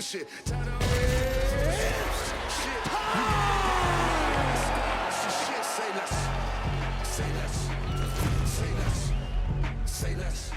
shit. Turn on it. Shit. Shit. Say less. Say less. Say less. Say less.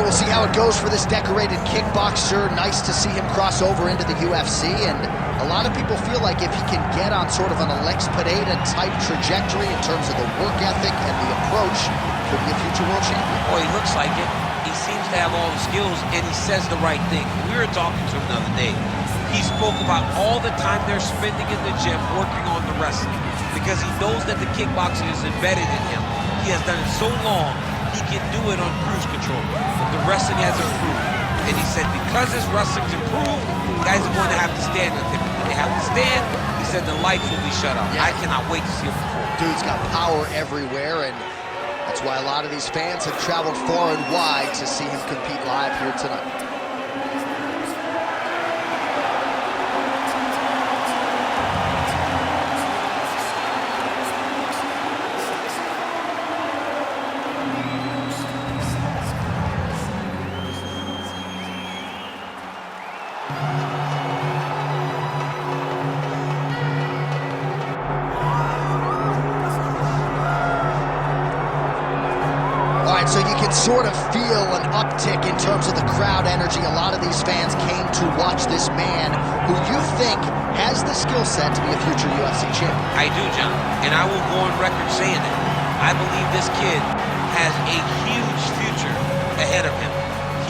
We'll see how it goes for this decorated kickboxer. Nice to see him cross over into the UFC, and a lot of people feel like if he can get on sort of an Alex Pineda type trajectory in terms of the work ethic and the approach, could be a future world champion. Well, he looks like it. He seems to have all the skills, and he says the right thing. We were talking to him the other day. He spoke about all the time they're spending in the gym working on the wrestling because he knows that the kickboxing is embedded in him. He has done it so long, he can do it on cruise control. But the wrestling has improved. And he said because his wrestling's improved, guys are going to have to stand with him. When they have to stand, he said the lights will be shut off. Yeah. I cannot wait to see him perform. Dude's got power everywhere, and that's why a lot of these fans have traveled far and wide to see him compete live here tonight. So you can sort of feel an uptick in terms of the crowd energy. A lot of these fans came to watch this man who you think has the skill set to be a future UFC champion. I do, John, and I will go on record saying it. I believe this kid has a huge future ahead of him.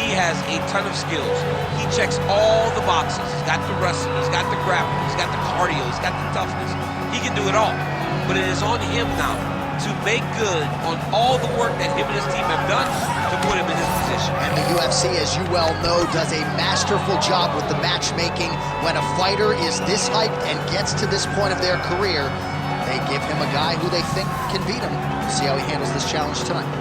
He has a ton of skills. He checks all the boxes. He's got the wrestling, he's got the grappling, he's got the cardio, he's got the toughness. He can do it all. But it is on him now to make good on all the work that him and his team have done to put him in this position. And the UFC, as you well know, does a masterful job with the matchmaking. When a fighter is this hyped and gets to this point of their career, they give him a guy who they think can beat him. We'll see how he handles this challenge tonight.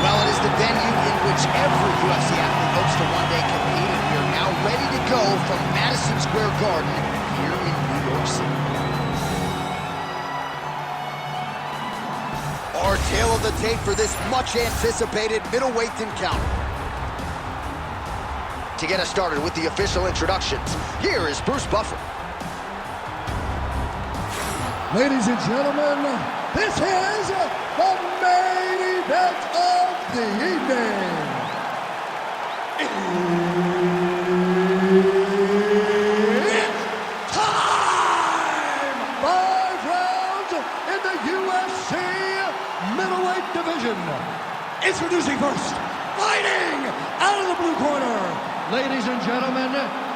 Well, it is the venue in which every UFC athlete hopes to one day compete, and we are now ready to go from Madison Square Garden here in New York City. Our tale of the tape for this much-anticipated middleweight encounter. To get us started with the official introductions, here is Bruce Buffer. Ladies and gentlemen, this is the main event of the evening. It's time! 5 rounds in the UFC middleweight division. Introducing first, fighting out of the blue corner. Ladies and gentlemen,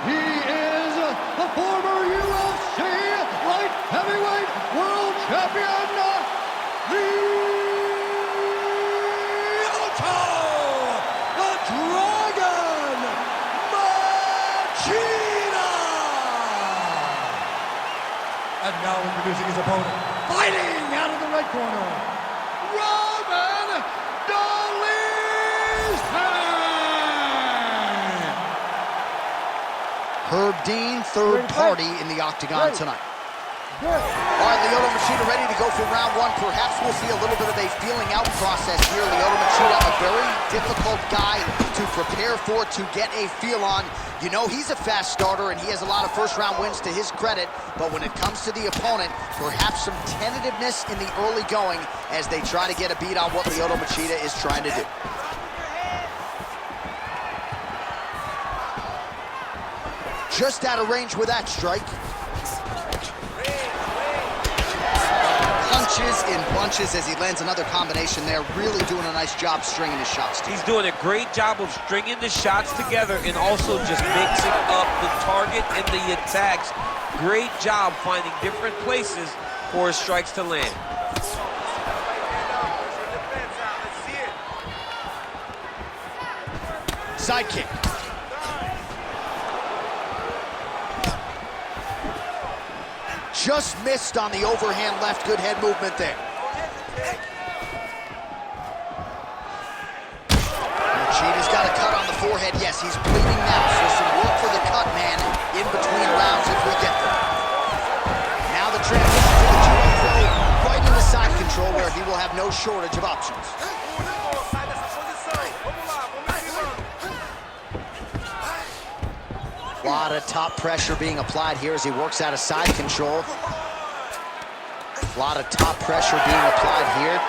he is the former UFC light heavyweight world champion, Lyoto, the Dragon Machida. And now introducing his opponent, fighting out of the red corner, Herb Dean, third party in the octagon tonight. All right, Lyoto Machida ready to go for round one. Perhaps we'll see a little bit of a feeling out process here. Lyoto Machida, a very difficult guy to prepare for, to get a feel on. You know, he's a fast starter, and he has a lot of first-round wins to his credit, but when it comes to the opponent, perhaps some tentativeness in the early going as they try to get a beat on what Lyoto Machida is trying to do. Just out of range with that strike. Punches in bunches as he lands another combination there. Really doing a nice job stringing his shots together. He's doing a great job of stringing the shots together and also just mixing up the target and the attacks. Great job finding different places for his strikes to land. Side kick. Just missed on the overhand left. Good head movement there. Machida's got a cut on the forehead. Yes, he's bleeding now, so some work for the cut man in between rounds if we have no shortage of options. A lot of top pressure being applied here as he works out of side control. A lot of top pressure being applied here.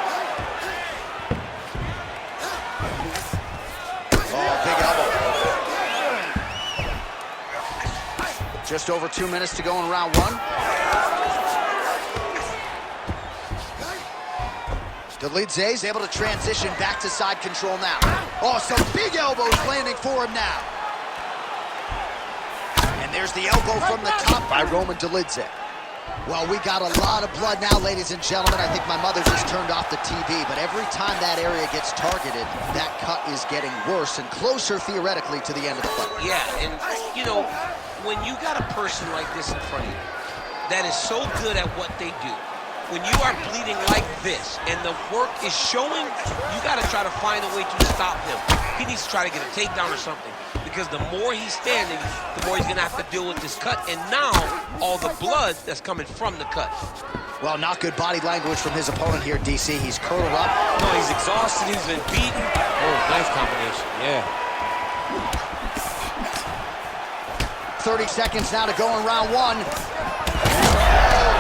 Oh, big elbow. Just over 2 minutes to go in round one. Dolidze is able to transition back to side control now. Oh, some big elbows landing for him now. And there's the elbow from the top by Roman Dolidze. Well, we got a lot of blood now, ladies and gentlemen. I think my mother just turned off the TV, but every time that area gets targeted, that cut is getting worse and closer, theoretically, to the end of the fight. Yeah, and, you know, when you got a person like this in front of you that is so good at what they do, when you are bleeding like this and the work is showing, you got to try to find a way to stop him. He needs to try to get a takedown or something, because the more he's standing, the more he's going to have to deal with this cut, and now all the blood that's coming from the cut. Well, not good body language from his opponent here, DC. He's curled up. No, he's exhausted. He's been beaten. Oh, nice combination. Yeah. 30 seconds now to go in round one.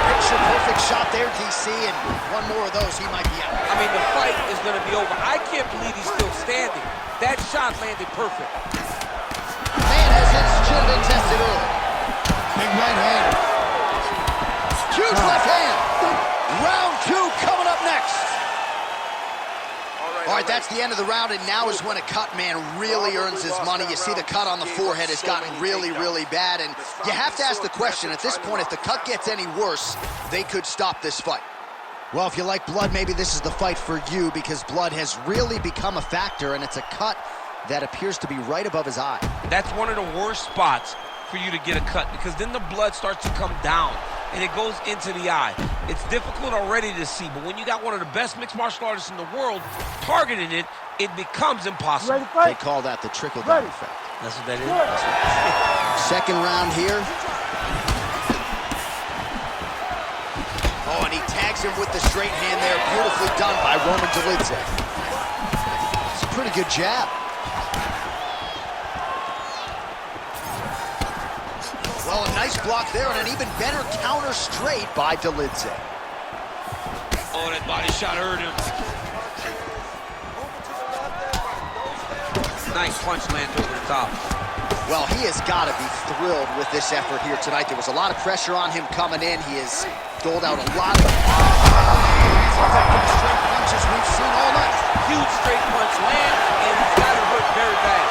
Picture-perfect shot there, DC, and one more of those, he might be out. I mean, the fight is going to be over. I can't believe he's still standing. That shot landed perfect. Man, should have been tested early. Big right hand. Huge left hand. Round two coming up next. All right, that's the end of the round, and now is when a cut man really earns his money. You see the cut on the forehead has gotten really, really bad, and you have to ask the question at this point, if the cut gets any worse, they could stop this fight. Well, if you like blood, maybe this is the fight for you, because blood has really become a factor, and it's a cut that appears to be right above his eye. That's one of the worst spots for you to get a cut, because then the blood starts to come down and it goes into the eye. It's difficult already to see, but when you got one of the best mixed martial artists in the world targeting it, it becomes impossible. They call that the trickle-down effect. That's what that is. That's what Second round here. Oh, and he tags him with the straight hand there. Beautifully done by Roman Dolidze. It's a pretty good jab. Well, a nice block there and an even better counter straight by Dolidze. Oh, that body shot hurt him. Nice punch lands over the top. Well, he has got to be thrilled with this effort here tonight. There was a lot of pressure on him coming in. He has doled out a lot of straight punches we've seen all night. Huge straight punch lands, and he's got it hurt very bad.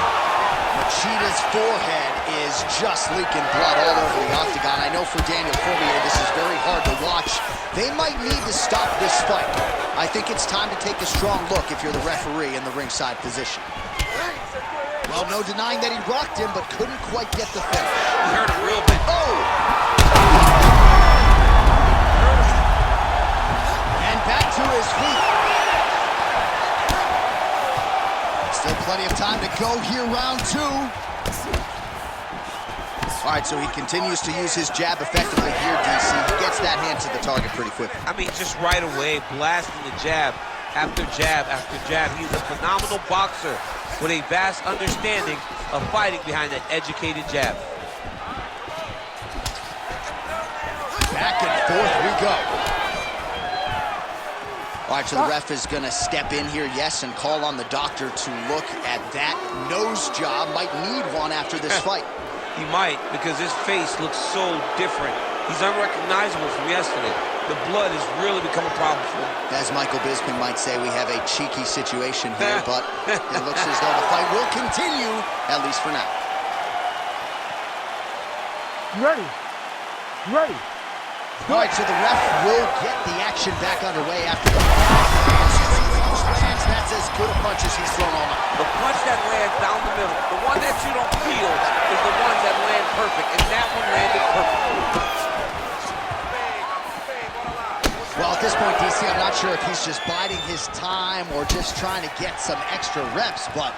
Machida's forehead is just leaking blood all over the octagon. I know for Daniel Cormier, this is very hard to watch. They might need to stop this fight. I think it's time to take a strong look if you're the referee in the ringside position. Well, no denying that he rocked him, but couldn't quite get the finish. He hurt him real bad. Oh! And back to his feet. Still plenty of time to go here, round two. All right, so he continues to use his jab effectively here, DC. He gets that hand to the target pretty quickly. I mean, just right away, blasting the jab after jab after jab. He's a phenomenal boxer with a vast understanding of fighting behind that educated jab. Back and forth we go. All right, so the ref is going to step in here, yes, and call on the doctor to look at that nose job. Might need one after this fight. He might, because his face looks so different. He's unrecognizable from yesterday. The blood has really become a problem for him. As Michael Bisping might say, we have a cheeky situation here, but it looks as though the fight will continue, at least for now. Ready. Ready. All right, so the ref will get the action back underway after the lands. That's as good a punch as he's thrown all night. The punch that lands down the middle, the one that you don't feel, is the ones that land perfect, and that one landed perfect. Well, at this point, DC, I'm not sure if he's just biding his time or just trying to get some extra reps, but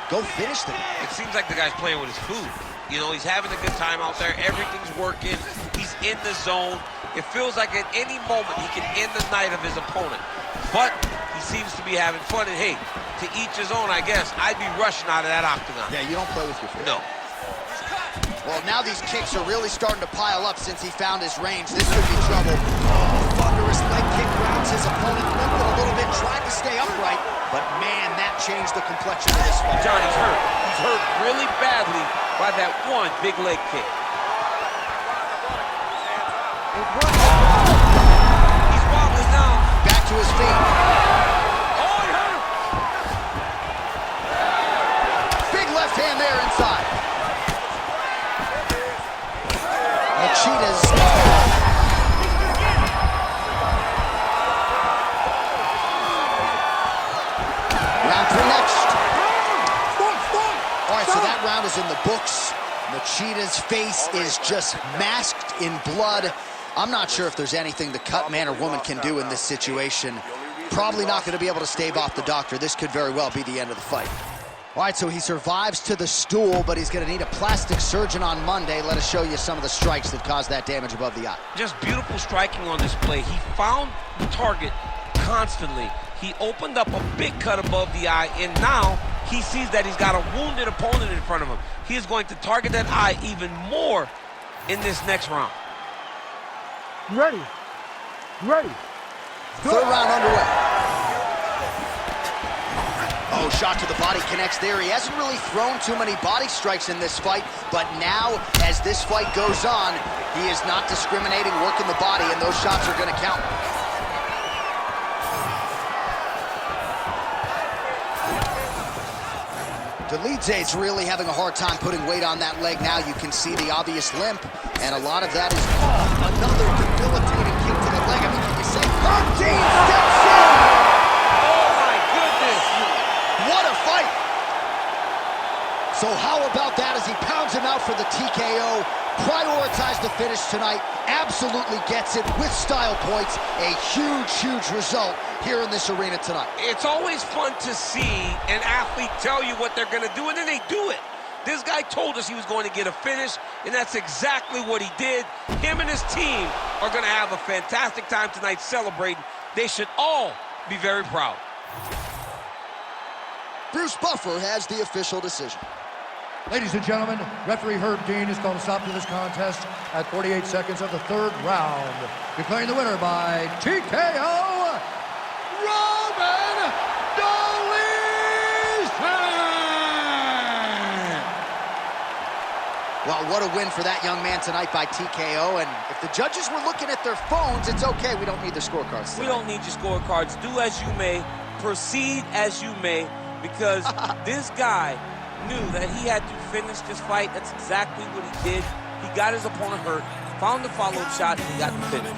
go finish them. It seems like the guy's playing with his food. You know, he's having a good time out there. Everything's working. He's in the zone. It feels like at any moment he can end the night of his opponent. But He seems to be having fun, and hey, to each his own, I guess. I'd be rushing out of that octagon. Yeah, you don't play with your feet. No. Well, now these kicks are really starting to pile up since he found his range. This could be trouble. Oh, thunderous leg kick grounds his opponent, limped a little bit, tried to stay upright, but man, that changed the complexion of this fight. Johnny's hurt. He's hurt really badly by that one big leg kick. He's wobbling now. Back to his feet. Oh, he hurt him. Big left hand there inside. Machida's. Round 3 next. All right, so that round is in the books. Machida's face is just masked in blood. I'm not sure if there's anything the cut man or woman can do in this situation. Probably not going to be able to stave off the doctor. This could very well be the end of the fight. All right, so he survives to the stool, but he's going to need a plastic surgeon on Monday. Let us show you some of the strikes that caused that damage above the eye. Just beautiful striking on display. He found the target constantly. He opened up a big cut above the eye, and now he sees that he's got a wounded opponent in front of him. He is going to target that eye even more in this next round. Ready. Ready. Third round underway. Oh, shot to the body connects there. He hasn't really thrown too many body strikes in this fight, but now, as this fight goes on, he is not discriminating, working the body, and those shots are going to count. Dolidze is really having a hard time putting weight on that leg now. You can see the obvious limp, and a lot of that is another debilitating kick to the leg. I mean, can you say 13 steps in? Oh, my goodness. What a fight! So how about that as he pounds him out for the TKO? Prioritized the finish tonight. Absolutely gets it with style points. A huge, huge result here in this arena tonight. It's always fun to see an athlete tell you what they're going to do, and then they do it. This guy told us he was going to get a finish, and that's exactly what he did. Him and his team are going to have a fantastic time tonight celebrating. They should all be very proud. Bruce Buffer has the official decision. Ladies and gentlemen, referee Herb Dean has called a stop to this contest at 48 seconds of the third round, declaring the winner by TKO, Roman Dolidze! Well, what a win for that young man tonight by TKO, and if the judges were looking at their phones, it's okay. We don't need their scorecards tonight. We don't need your scorecards. Do as you may, proceed as you may, because this guy knew that he had to finish this fight. That's exactly what he did. He got his opponent hurt, found the follow-up shot, and he got the finish.